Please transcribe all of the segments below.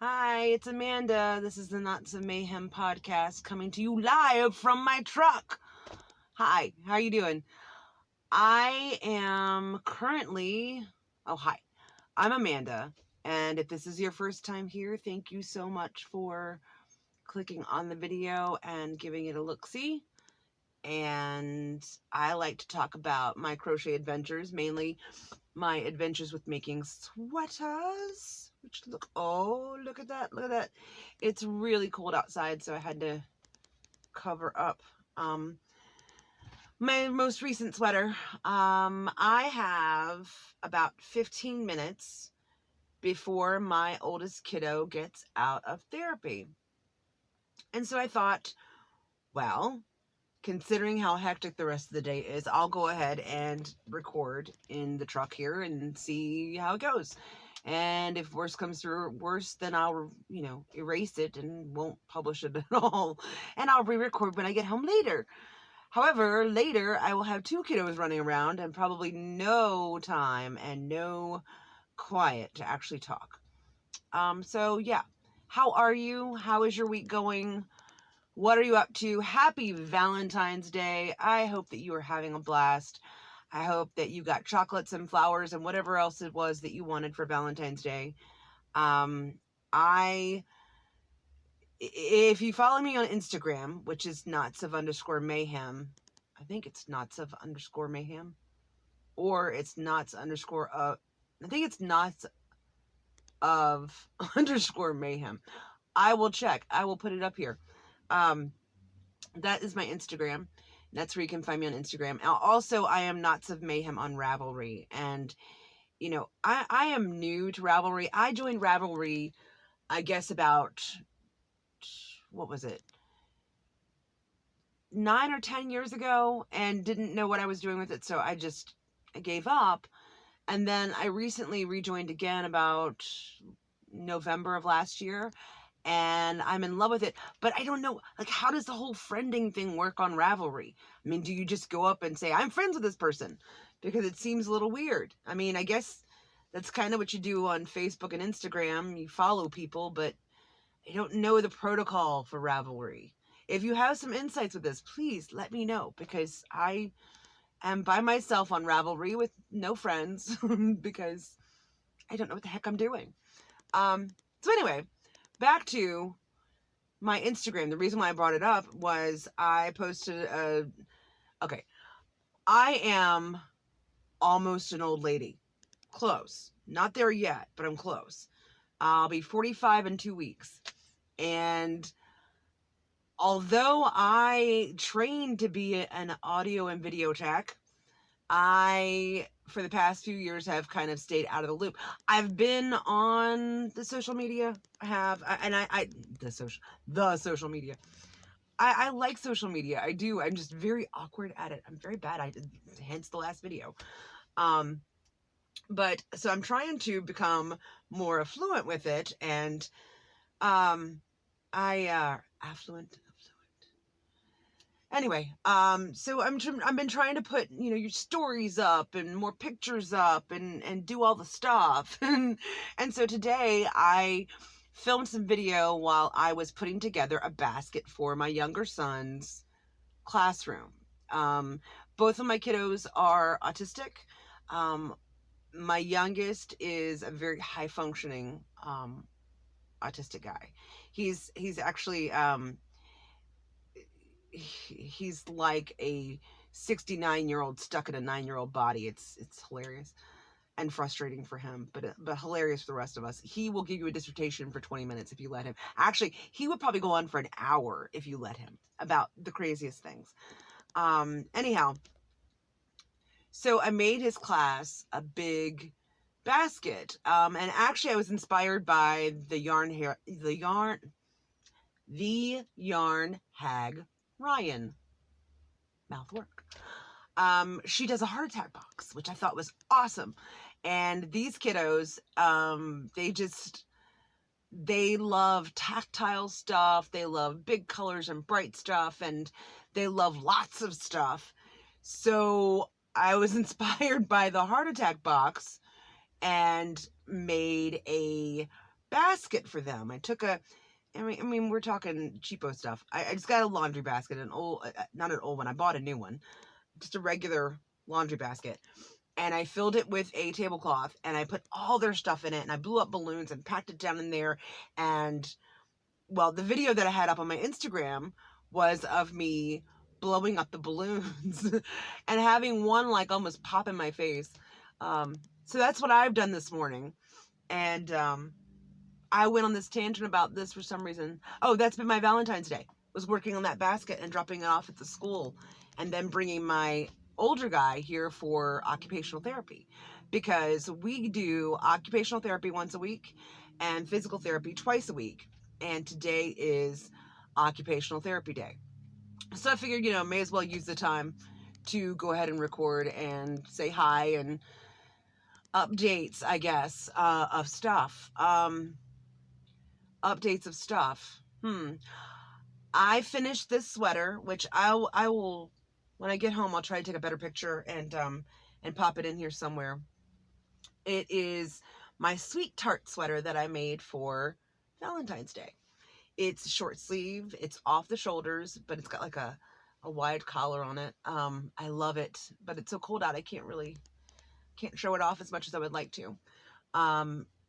Hi, it's Amanda. This is the Knots of Mayhem podcast coming to you live from my truck. Hi, how are you doing? I am currently... hi. I'm Amanda, and if this is your first time here, thank you so much for clicking on the video and giving it a look-see. And I like to talk about my crochet adventures, mainly my adventures with making sweaters, which look at that. It's really cold outside, so I had to cover up my most recent sweater. I have about 15 minutes before my oldest kiddo gets out of therapy. And so I thought, well, considering how hectic the rest of the day is, I'll go ahead and record in the truck here and see how it goes. And if worse comes through worse, then I'll, erase it and won't publish it at all. And I'll re-record when I get home later. However, later I will have 2 kiddos running around and probably no time and no quiet to actually talk. So yeah, how are you? How is your week going? What are you up to? Happy Valentine's Day. I hope that you are having a blast. I hope that you got chocolates and flowers and whatever else it was that you wanted for Valentine's Day. If you follow me on Instagram, which is knots_of_mayhem, I think it's knots_of_mayhem, or it's I think it's knots_of_mayhem. I will check. I will put it up here. That is my Instagram. That's where you can find me on Instagram. Also, I am Knots of Mayhem on Ravelry. And, I am new to Ravelry. I joined Ravelry, I guess about, 9 or 10 years ago, and didn't know what I was doing with it. So I gave up. And then I recently rejoined again about November of last year. And I'm in love with it, but I don't know, how does the whole friending thing work on Ravelry? I mean, do you just go up and say, I'm friends with this person? Because it seems a little weird. I mean, I guess that's kind of what you do on Facebook and Instagram. You follow people, but I don't know the protocol for Ravelry. If you have some insights with this, please let me know, because I am by myself on Ravelry with no friends because I don't know what the heck I'm doing. So anyway, back to my Instagram. The reason why I brought it up was I posted I am almost an old lady. Close. Not there yet, but I'm close. I'll be 45 in 2 weeks. And although I trained to be an audio and video tech, I, for the past few years, have kind of stayed out of the loop. I've been on the social media, the social media. I like social media. I do. I'm just very awkward at it. I'm very bad at it, hence the last video. But so I'm trying to become more affluent with it, and affluent. Anyway, so I've been trying to put, your stories up and more pictures up and do all the stuff. And so today I filmed some video while I was putting together a basket for my younger son's classroom. Both of my kiddos are autistic. My youngest is a very high functioning, autistic guy. He's actually, he's like a 69-year-old stuck in a 9-year-old body. It's hilarious and frustrating for him, but hilarious for the rest of us. He will give you a dissertation for 20 minutes if you let him. Actually, he would probably go on for an hour if you let him, about the craziest things. Anyhow, so I made his class a big basket. And actually I was inspired by the yarn hag Ryan. Mouth work. She does a heart attack box, which I thought was awesome. And these kiddos, they love tactile stuff. They love big colors and bright stuff, and they love lots of stuff. So I was inspired by the heart attack box and made a basket for them. I mean, we're talking cheapo stuff. I just got a laundry basket, not an old one. I bought a new one, just a regular laundry basket. And I filled it with a tablecloth and I put all their stuff in it and I blew up balloons and packed it down in there. And well, the video that I had up on my Instagram was of me blowing up the balloons and having one like almost pop in my face. So that's what I've done this morning. And I went on this tangent about this for some reason. Oh, that's been my Valentine's Day. Was working on that basket and dropping it off at the school and then bringing my older guy here for occupational therapy, because we do occupational therapy once a week and physical therapy twice a week. And today is occupational therapy day. So I figured, may as well use the time to go ahead and record and say hi and updates, I guess, of stuff. Updates of stuff. I finished this sweater, which I will, when I get home, I'll try to take a better picture and pop it in here somewhere. It is my sweet tart sweater that I made for Valentine's Day. It's short sleeve, it's off the shoulders, but it's got like a wide collar on it. I love it, but it's so cold out I can't show it off as much as I would like to.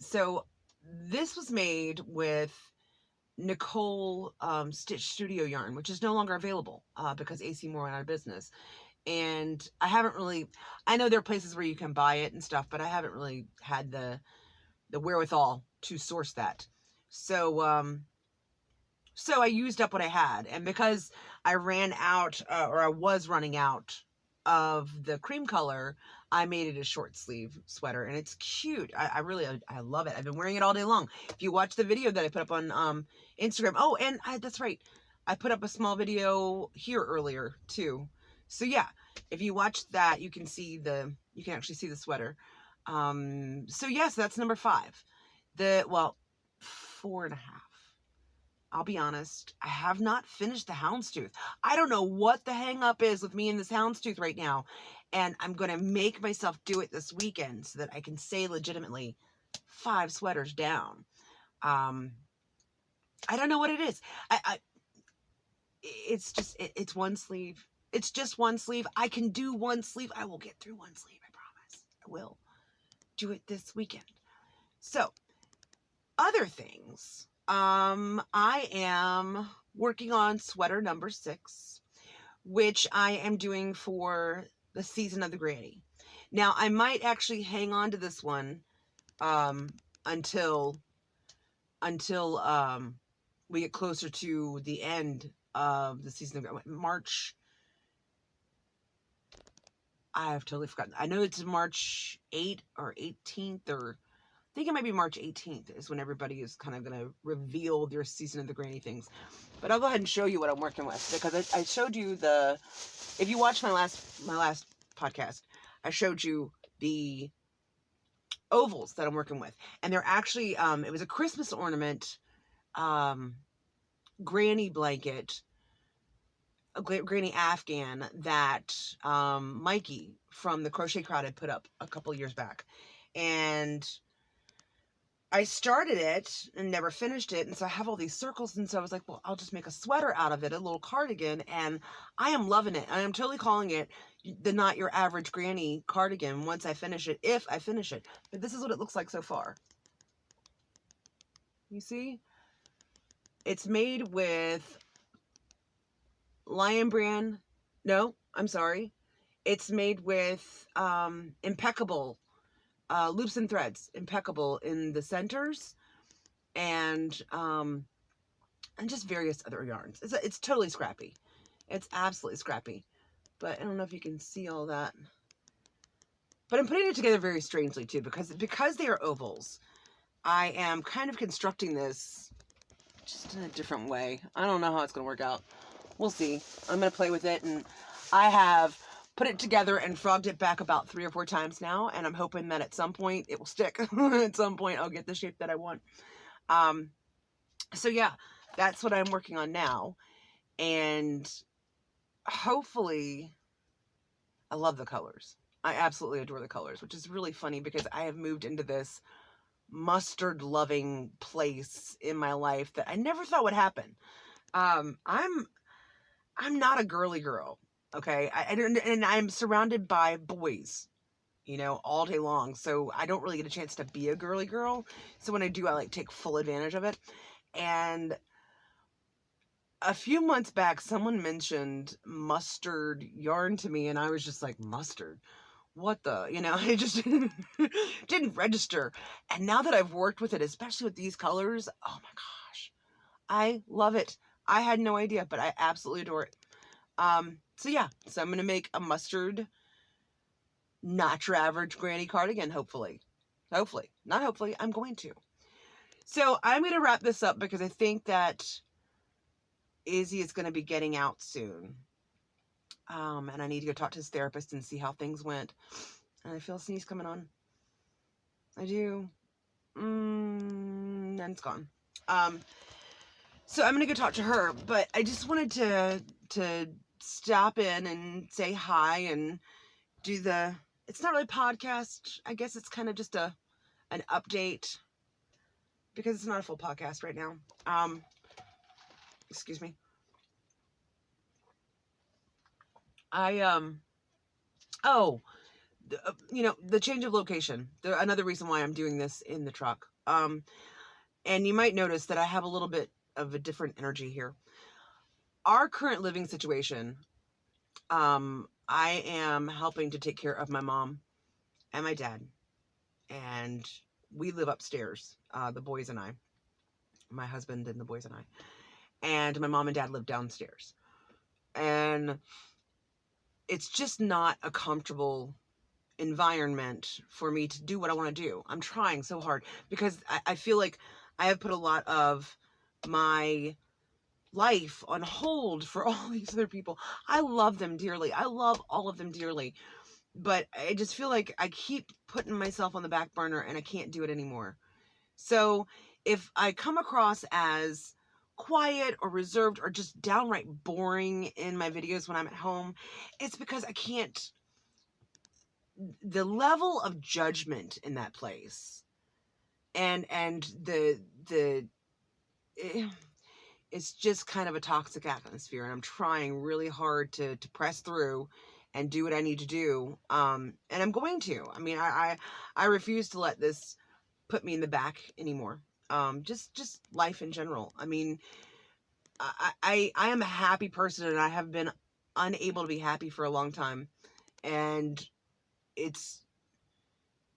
So this was made with Nicole Stitch Studio yarn, which is no longer available because AC Moore went out of business. And I know there are places where you can buy it and stuff, but I haven't really had the wherewithal to source that. So I used up what I had, and because I ran out, or I was running out of the cream color, I made it a short sleeve sweater, and it's cute. I love it. I've been wearing it all day long. If you watch the video that I put up on Instagram, oh, and that's right, I put up a small video here earlier too. So yeah, if you watch that, you can actually see the sweater. So yes, that's number 5. 4.5. I'll be honest, I have not finished the houndstooth. I don't know what the hang up is with me and this houndstooth right now. And I'm going to make myself do it this weekend so that I can say legitimately 5 sweaters down. I don't know what it is. It's one sleeve. It's just one sleeve. I can do one sleeve. I will get through one sleeve. I promise. I will do it this weekend. So, other things. I am working on sweater number 6, which I am doing for the season of the granny. Now, I might actually hang on to this one until we get closer to the end of the season of March. I have totally forgotten. I know it's March 8th or 18th, or I think it might be March 18th is when everybody is kind of going to reveal their season of the granny things. But I'll go ahead and show you what I'm working with, because I showed you if you watched my last podcast, I showed you the ovals that I'm working with. And they're actually, it was a Christmas ornament, granny blanket, a granny Afghan that Mikey from the Crochet Crowd had put up a couple years back. And I started it and never finished it, and so I have all these circles, and so I was like, well, I'll just make a sweater out of it, a little cardigan, and I am loving it. I am totally calling it the Not Your Average Granny cardigan once I finish it, if I finish it. But this is what it looks like so far. You see? It's made with Lion Brand. No, I'm sorry. It's made with Impeccable loops and threads, Impeccable in the centers, and just various other yarns. It's totally scrappy. It's absolutely scrappy. But I don't know if you can see all that. But I'm putting it together very strangely too, because they are ovals. I am kind of constructing this just in a different way. I don't know how it's going to work out. We'll see. I'm going to play with it, and I have put it together and frogged it back about 3 or 4 times now, and I'm hoping that at some point it will stick. At some point I'll get the shape that I want. So yeah, that's what I'm working on now, and hopefully, I love the colors. I absolutely adore the colors, which is really funny because I have moved into this mustard loving place in my life that I never thought would happen. I'm not a girly girl. Okay. And I'm surrounded by boys, all day long. So I don't really get a chance to be a girly girl. So when I do, I like take full advantage of it. And a few months back, someone mentioned mustard yarn to me, and I was just like, mustard? What the? It just didn't register. And now that I've worked with it, especially with these colors, oh my gosh, I love it. I had no idea, but I absolutely adore it. So yeah, so I'm going to make a mustard, not your average granny cardigan, hopefully. Hopefully. Not hopefully, I'm going to. So I'm going to wrap this up because I think that Izzy is going to be getting out soon. And I need to go talk to his therapist and see how things went. And I feel a sneeze coming on. I do. And it's gone. So I'm going to go talk to her, but I just wanted to stop in and say hi and do it's not really a podcast. I guess it's kind of just an update because it's not a full podcast right now. Excuse me. The change of location. Another reason why I'm doing this in the truck. And you might notice that I have a little bit of a different energy here. Our current living situation, I am helping to take care of my mom and my dad. And we live upstairs, the boys and I. My husband and the boys and I. And my mom and dad live downstairs. And it's just not a comfortable environment for me to do what I want to do. I'm trying so hard because I feel like I have put a lot of my life on hold for all these other people. I love them dearly. I love all of them dearly. But I just feel like I keep putting myself on the back burner and I can't do it anymore. So if I come across as quiet or reserved or just downright boring in my videos when I'm at home, it's because I can't. The level of judgment in that place and it's just kind of a toxic atmosphere, and I'm trying really hard to press through and do what I need to do. And I'm going to. I mean, I refuse to let this put me in the back anymore. Just life in general. I mean, I am a happy person, and I have been unable to be happy for a long time. And it's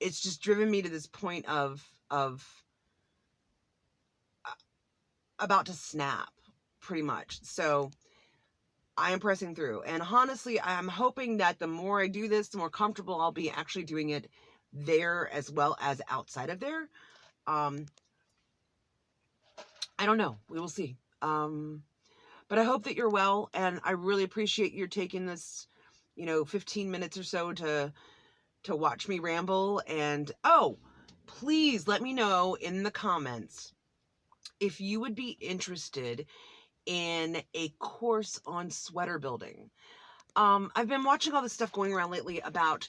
just driven me to this point of about to snap, pretty much. So I am pressing through, and honestly, I'm hoping that the more I do this, the more comfortable I'll be actually doing it there as well as outside of there. I don't know. We will see. But I hope that you're well, and I really appreciate your taking this, 15 minutes or so to watch me ramble. And please let me know in the comments if you would be interested in a course on sweater building. I've been watching all this stuff going around lately about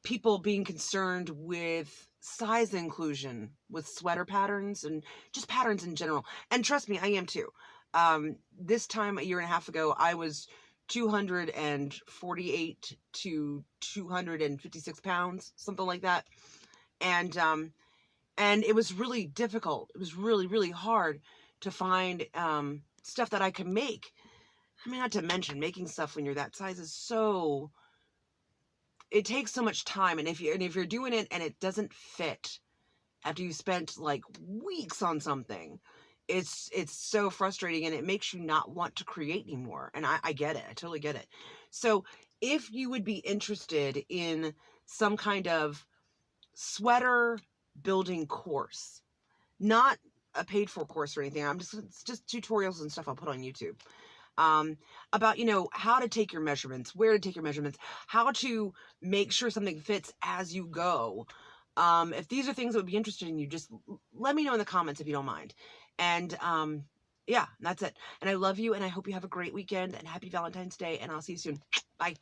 people being concerned with size inclusion with sweater patterns and just patterns in general. And trust me, I am too. This time a year and a half ago, I was 248 to 256 pounds, something like that. And it was really difficult. It was really, really hard to find stuff that I could make. I mean, not to mention making stuff when you're that size is it takes so much time. And if you're doing it and it doesn't fit after you spent like weeks on something, it's so frustrating, and it makes you not want to create anymore. And I get it. I totally get it. So if you would be interested in some kind of sweater building course, not a paid for course or anything, it's just tutorials and stuff I'll put on YouTube, about, how to take your measurements, where to take your measurements, how to make sure something fits as you go. If these are things that would be interested in you, just let me know in the comments if you don't mind. And yeah, that's it. And I love you, and I hope you have a great weekend, and happy Valentine's Day, and I'll see you soon. Bye.